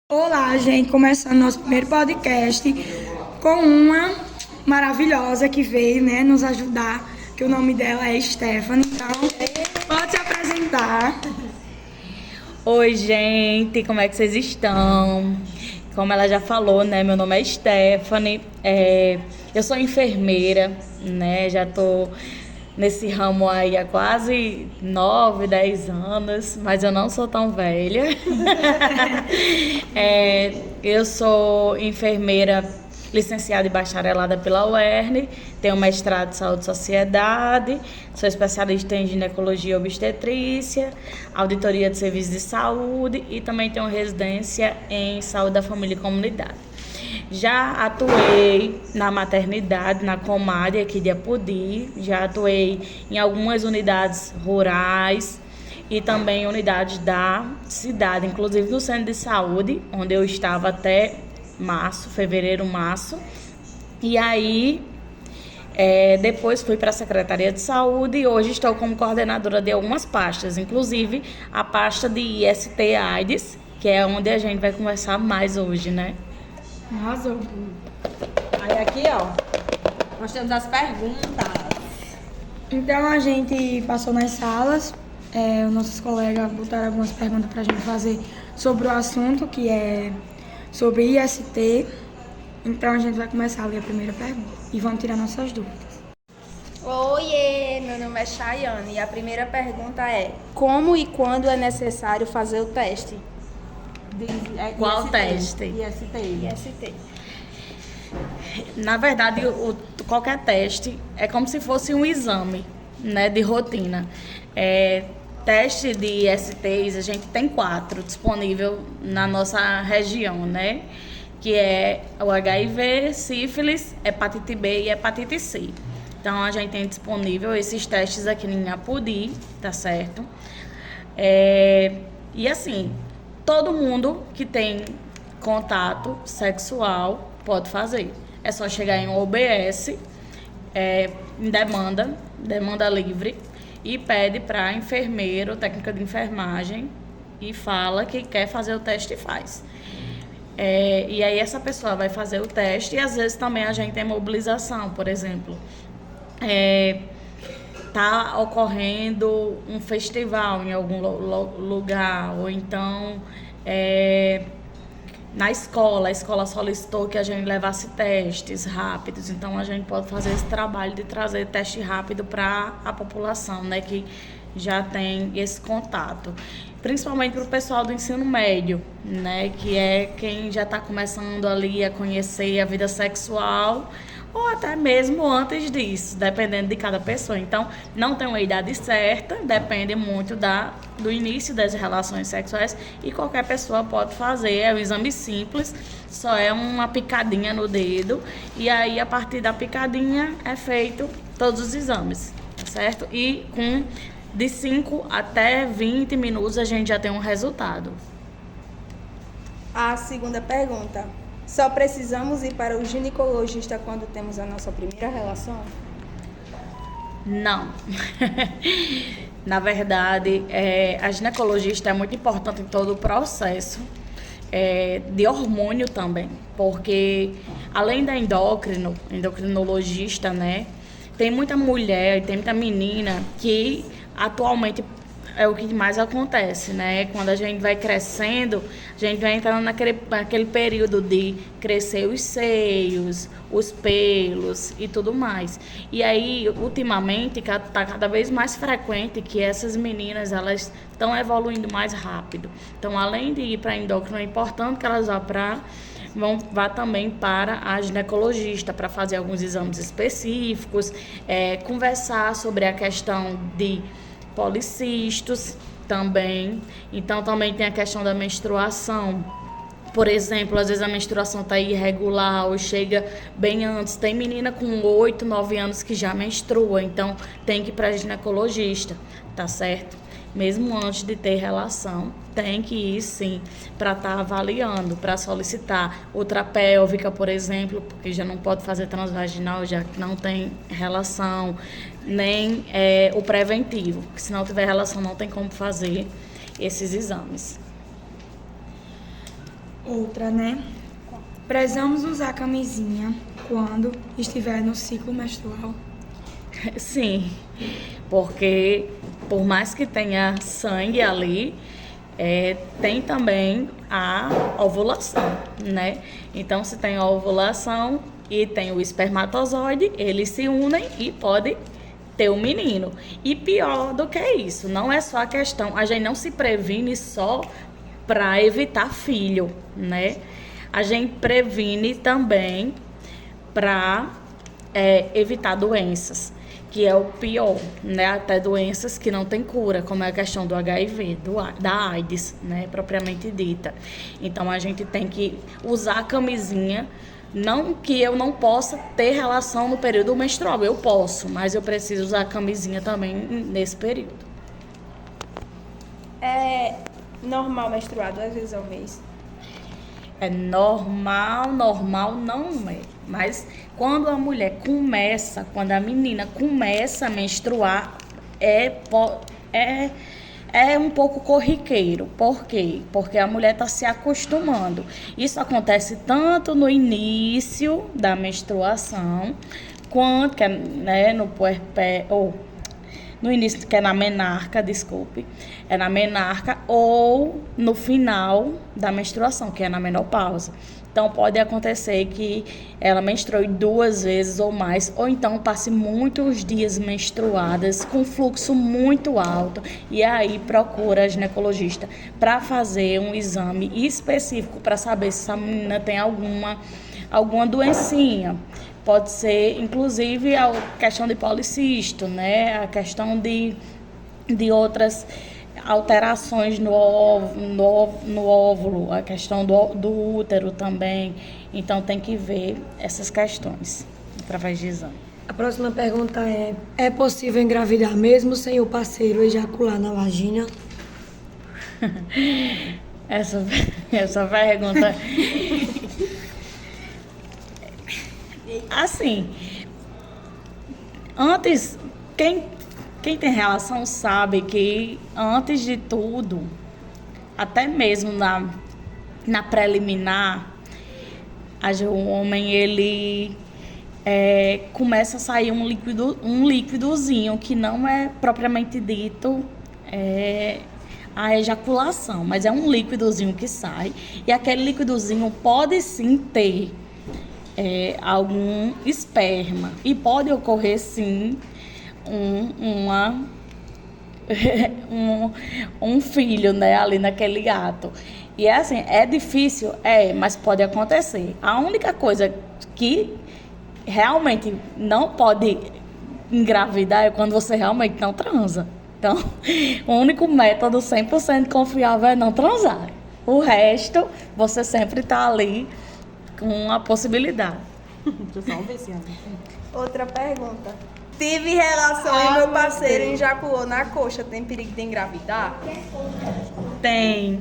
Olá, gente, começando nosso primeiro podcast com uma maravilhosa que veio, né, nos ajudar, que o nome dela é Stephanie, então pode se apresentar. Oi, gente, como é que vocês estão? Como ela já falou, né? Meu nome é Stephanie, eu sou enfermeira, né? Já tô nesse ramo aí há quase 9, 10 anos, mas eu não sou tão velha. Eu sou enfermeira licenciada e bacharelada pela UERN, tenho mestrado em Saúde e Sociedade, sou especialista em ginecologia e obstetrícia, auditoria de serviços de saúde e também tenho residência em saúde da família e comunidade. Já atuei na maternidade, na Comadre aqui de Apodi, já atuei em algumas unidades rurais e também unidades da cidade, inclusive no centro de saúde, onde eu estava até fevereiro, março. E aí, depois fui para a Secretaria de Saúde e hoje estou como coordenadora de algumas pastas, inclusive a pasta de IST/AIDS, que é onde a gente vai conversar mais hoje, né? Arrasou. Aí aqui, ó, nós temos as perguntas. Então a gente passou nas salas, os nossos colegas botaram algumas perguntas para a gente fazer sobre o assunto, que é sobre IST. Então a gente vai começar a ler a primeira pergunta e vamos tirar nossas dúvidas. Oiê, meu nome é Chayane e a primeira pergunta é: como e quando é necessário fazer o teste? Qual teste? IST. Na verdade, qualquer teste é como se fosse um exame, né, de rotina. Teste de ISTs, a gente tem 4 disponível na nossa região, né? Que é o HIV, sífilis, hepatite B e hepatite C. Então, a gente tem disponível esses testes aqui em Apodi, tá certo? E assim, todo mundo que tem contato sexual pode fazer. É só chegar em um OBS, em demanda livre, e pede para enfermeiro, técnica de enfermagem, e fala que quer fazer o teste e faz. E aí essa pessoa vai fazer o teste e às vezes também a gente tem mobilização, por exemplo. Tá ocorrendo um festival em algum lugar, ou então na escola, a escola solicitou que a gente levasse testes rápidos, então a gente pode fazer esse trabalho de trazer teste rápido para a população, né, que já tem esse contato. Principalmente para o pessoal do ensino médio, né, que é quem já está começando ali a conhecer a vida sexual, ou até mesmo antes disso, dependendo de cada pessoa. Então, não tem uma idade certa, depende muito do início das relações sexuais e qualquer pessoa pode fazer. É um exame simples, só é uma picadinha no dedo e aí a partir da picadinha é feito todos os exames, tá certo? E de 5 até 20 minutos a gente já tem um resultado. A segunda pergunta: só precisamos ir para o ginecologista quando temos a nossa primeira relação? Não. Na verdade, a ginecologista é muito importante em todo o processo de hormônio também, porque além da endocrinologista, né, tem muita mulher, tem muita menina que atualmente é o que mais acontece, né? Quando a gente vai crescendo, a gente vai entrando naquele período de crescer os seios, os pelos e tudo mais. E aí, ultimamente, está cada vez mais frequente que essas meninas, elas estão evoluindo mais rápido. Então, além de ir para a endócrina, é importante que elas vá também para a ginecologista para fazer alguns exames específicos, conversar sobre a questão de policistos também. Então também tem a questão da menstruação. Por exemplo, às vezes a menstruação está irregular ou chega bem antes. Tem menina com 8, 9 anos que já menstrua, então tem que ir para ginecologista, tá certo? Mesmo antes de ter relação, tem que ir sim, para estar avaliando, para solicitar ultrapélvica, por exemplo, porque já não pode fazer transvaginal, já que não tem relação, nem o preventivo, porque se não tiver relação não tem como fazer esses exames. Outra, né? Precisamos usar camisinha quando estiver no ciclo menstrual. Sim, porque por mais que tenha sangue ali, tem também a ovulação, né? Então, se tem a ovulação e tem o espermatozoide, eles se unem e pode ter um menino. E pior do que isso, não é só a questão, a gente não se previne só para evitar filho, né? A gente previne também para evitar doenças, que é o pior, né? Até doenças que não tem cura, como é a questão do HIV, da AIDS, né? Propriamente dita. Então, a gente tem que usar a camisinha. Não que eu não possa ter relação no período menstrual, eu posso, mas eu preciso usar a camisinha também nesse período. É normal menstruar 2 vezes ao mês? É normal não é. Mas quando a mulher quando a menina começa a menstruar, é um pouco corriqueiro. Por quê? Porque a mulher está se acostumando. Isso acontece tanto no início da menstruação, quanto que é, né, no puerpério, no início, que é na menarca, é na menarca, ou no final da menstruação, que é na menopausa. Então, pode acontecer que ela menstrue 2 vezes ou mais, ou então passe muitos dias menstruadas, com fluxo muito alto, e aí procura a ginecologista para fazer um exame específico para saber se essa menina tem alguma doencinha. Pode ser, inclusive, a questão de policisto, né? A questão de outras alterações no óvulo, a questão do útero também. Então, tem que ver essas questões através de exame. A próxima pergunta é possível engravidar mesmo sem o parceiro ejacular na vagina? Essa pergunta... Assim, antes, quem tem relação sabe que antes de tudo, até mesmo na preliminar, o homem ele começa a sair um líquidozinho que não é propriamente dito a ejaculação, mas é um líquidozinho que sai, e aquele líquidozinho pode sim ter algum esperma, e pode ocorrer sim um filho, né, ali naquele ato. E assim, é difícil, mas pode acontecer. A única coisa que realmente não pode engravidar é quando você realmente não transa. Então, o único método 100% confiável é não transar. O resto, você sempre está ali com a possibilidade. Outra pergunta. Tive relação e meu parceiro ejaculou na coxa. Tem perigo de engravidar? Tem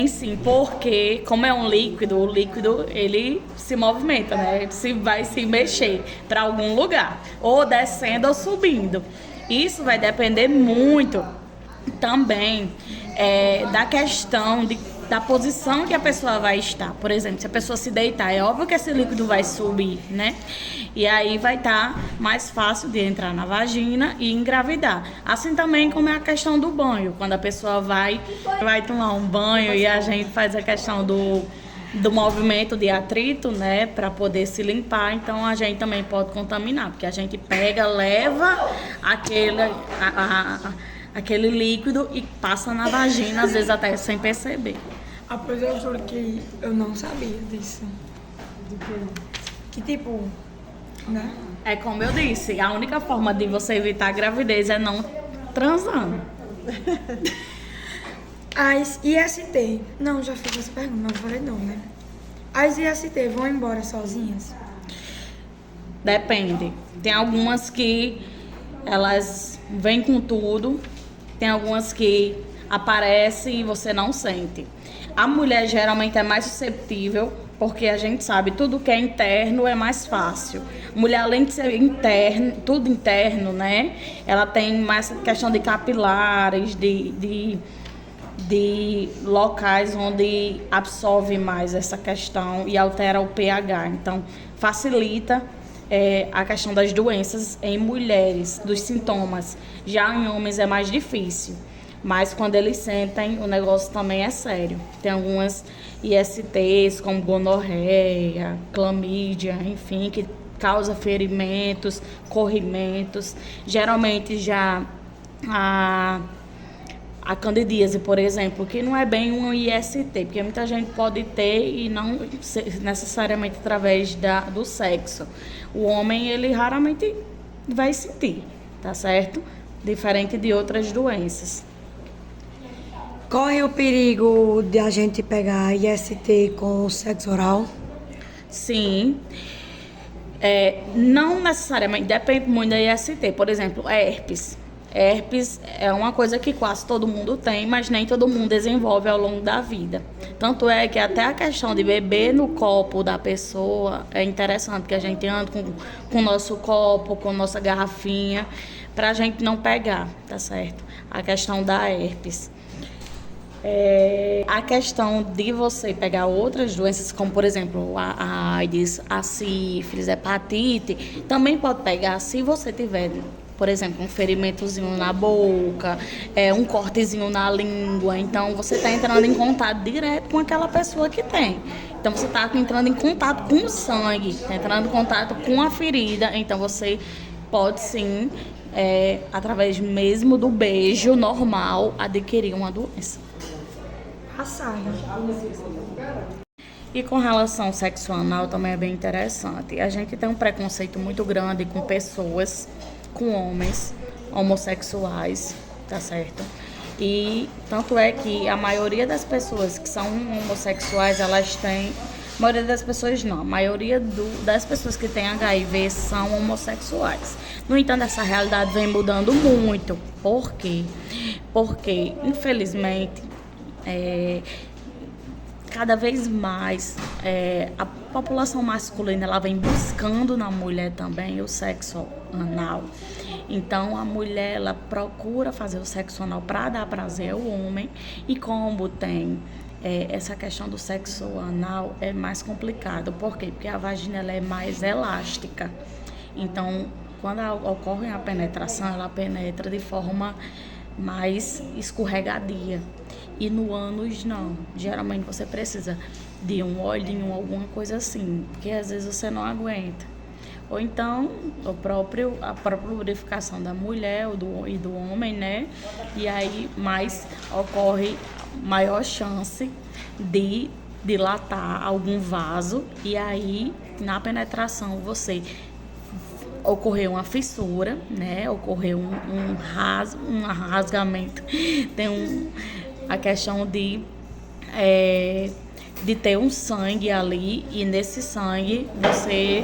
sim, porque como é um líquido, o líquido ele se movimenta, né? Ele vai se mexer para algum lugar, ou descendo ou subindo. Isso vai depender muito também da questão da posição que a pessoa vai estar. Por exemplo, se a pessoa se deitar, é óbvio que esse líquido vai subir, né? E aí vai estar mais fácil de entrar na vagina e engravidar. Assim também como é a questão do banho. Quando a pessoa vai tomar um banho e a gente faz a questão do movimento de atrito, né? Para poder se limpar. Então, a gente também pode contaminar. Porque a gente leva aquele líquido e passa na vagina, às vezes até sem perceber. Pois eu juro que eu não sabia disso. Que tipo, né? É como eu disse, a única forma de você evitar a gravidez é não transando. As IST. Não, já fiz essa pergunta, mas eu falei não, né? As IST vão embora sozinhas? Depende. Tem algumas que elas vêm com tudo, tem algumas que aparecem e você não sente. A mulher geralmente é mais susceptível, porque a gente sabe, tudo que é interno é mais fácil. Mulher, além de ser interno, tudo interno, né? Ela tem mais questão de capilares, de de locais onde absorve mais essa questão e altera o pH. Então, facilita a questão das doenças em mulheres, dos sintomas. Já em homens é mais difícil, mas quando eles sentem, o negócio também é sério. Tem algumas ISTs, como gonorreia, clamídia, enfim, que causa ferimentos, corrimentos. Geralmente já a candidíase, por exemplo, que não é bem um IST, porque muita gente pode ter e não necessariamente através do sexo. O homem, ele raramente vai sentir, tá certo? Diferente de outras doenças. Corre o perigo de a gente pegar IST com o sexo oral? Sim. Não necessariamente, depende muito da IST. Por exemplo, herpes. Herpes é uma coisa que quase todo mundo tem, mas nem todo mundo desenvolve ao longo da vida. Tanto é que até a questão de beber no copo da pessoa é interessante, que a gente anda com o nosso copo, com nossa garrafinha, para a gente não pegar, tá certo? A questão da herpes. A questão de você pegar outras doenças, como por exemplo a AIDS, a sífilis, a hepatite, também pode pegar se você tiver, por exemplo, um ferimentozinho na boca, um cortezinho na língua. Então você está entrando em contato direto com aquela pessoa que tem. Então você está entrando em contato com o sangue, está entrando em contato com a ferida. Então você pode sim, através mesmo do beijo normal, adquirir uma doença. Passada. E com relação ao sexo anal também é bem interessante. A gente tem um preconceito muito grande com pessoas, com homens homossexuais, tá certo? E tanto é que a maioria das pessoas que são homossexuais, elas têm... A maioria das pessoas não, a maioria das pessoas que têm HIV são homossexuais. No entanto, essa realidade vem mudando muito. Por quê? Porque, infelizmente, cada vez mais a população masculina ela vem buscando na mulher também o sexo anal. Então a mulher ela procura fazer o sexo anal para dar prazer ao homem, e como tem essa questão do sexo anal é mais complicado. Por quê? Porque a vagina ela é mais elástica. Então quando ocorre a penetração, ela penetra de forma mais escorregadia. E no ânus não. Geralmente você precisa de um olhinho, alguma coisa assim, porque às vezes você não aguenta. Ou então a própria lubrificação da mulher e do homem, né? E aí mais ocorre maior chance de dilatar algum vaso, e aí na penetração você ocorreu uma fissura, né? Ocorreu um rasgamento. Tem a questão de ter um sangue ali, e nesse sangue você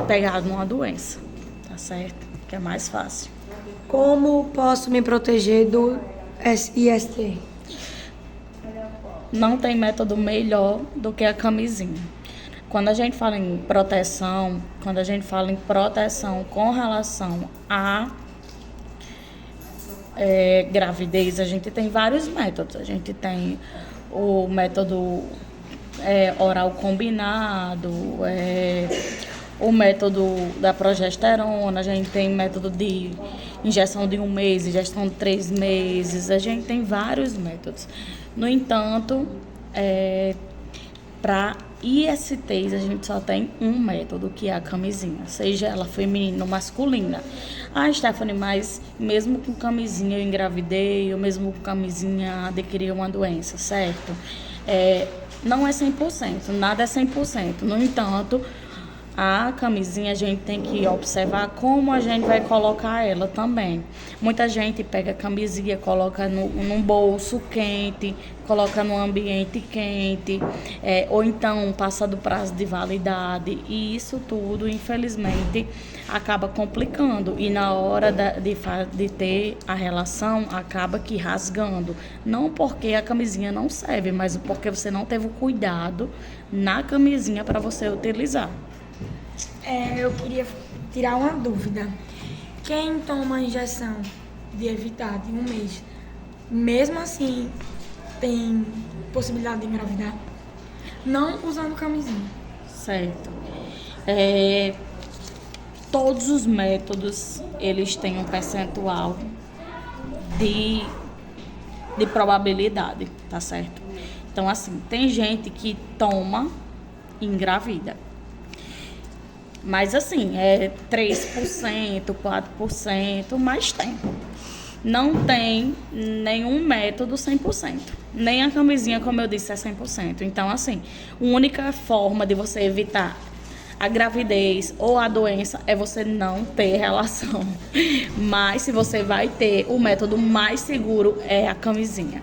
pegar uma doença, tá certo? Que é mais fácil. Como posso me proteger do IST? Não tem método melhor do que a camisinha. Quando a gente fala em proteção, com relação a gravidez, a gente tem vários métodos. A gente tem o método oral combinado, o método da progesterona, a gente tem método de injeção de 1 mês, injeção de 3 meses, a gente tem vários métodos. No entanto, para ISTs a gente só tem um método, que é a camisinha, seja ela feminina ou masculina. Stephanie, mas mesmo com camisinha eu engravidei, ou mesmo com camisinha adquiri uma doença, certo? Não é 100%, nada é 100%. No entanto, a camisinha a gente tem que observar como a gente vai colocar ela também. Muita gente pega a camisinha, coloca num bolso quente, coloca num ambiente quente, ou então passa do prazo de validade, e isso tudo, infelizmente, acaba complicando, e na hora de ter a relação, acaba que rasgando. Não porque a camisinha não serve, mas porque você não teve o cuidado na camisinha para você utilizar. Eu queria tirar uma dúvida. Quem toma a injeção de Evitar de 1 mês mesmo assim tem possibilidade de engravidar, não usando camisinha. Certo. Todos os métodos, eles têm um percentual de probabilidade, tá certo? Então, assim, tem gente que toma e engravida. Mas, assim, 3%, 4%, mas tem. Não tem nenhum método 100%. Nem a camisinha, como eu disse, é 100%. Então, assim, a única forma de você evitar a gravidez ou a doença é você não ter relação. Mas se você vai ter, o método mais seguro é a camisinha,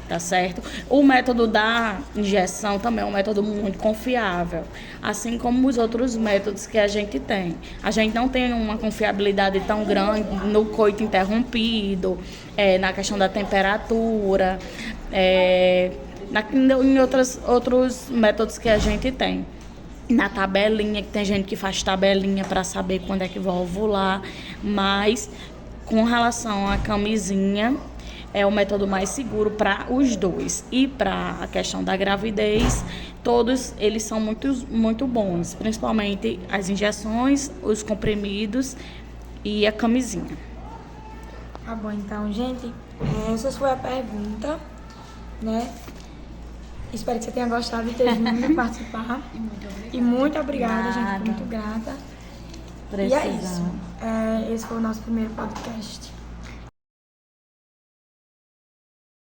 tá certo? O método da injeção também é um método muito confiável, assim como os outros métodos que a gente tem. A gente não tem uma confiabilidade tão grande no coito interrompido, na questão da temperatura, em outros métodos que a gente tem. Na tabelinha, que tem gente que faz tabelinha para saber quando é que vai ovular, mas com relação à camisinha, é o método mais seguro para os dois. E para a questão da gravidez, todos eles são muito bons, principalmente as injeções, os comprimidos e a camisinha. Tá bom, então, gente, essa foi a pergunta, né? Espero que você tenha gostado de ter vindo me participar. E muito obrigada, gente. Fico muito grata. E é isso. Esse foi o nosso primeiro podcast.